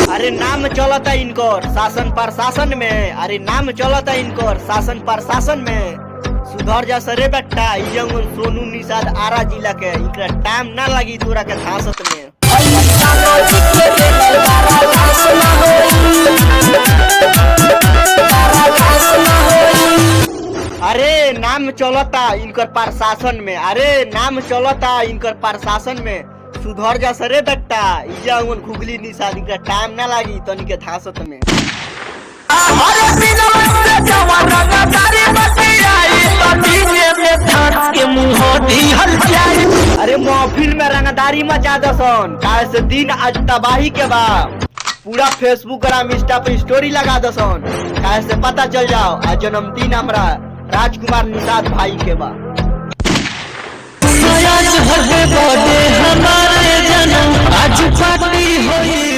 अरे नाम चलता इनकर शासन प्रशासन में, अरे नाम चलता इनकर शासन प्रशासन में। सुधर जा सरे बेटा, इजंगन सोनू निषाद आरा जिला के, इनका टाइम ना लगी तोरा के धांसत में। अरे नाम चलता इनकर प्रशासन में, अरे नाम चलता इनकर प्रशासन में। सुधर जा सरे बेटा, इजंगन खुगली निषाद, इनका टाइम ना लगी तो इनके धांसत में। अरे महफिल में रंगदारी मचा दसन, काहे से दिन आज तबाही के बा। पूरा फेसबुक ग्राम इंस्टा पे स्टोरी लगा दसन, काहे से पता चल जाओ आज जन्मदिन हमरा राजकुमार निषाद भाई के बा। आज पार्टी होई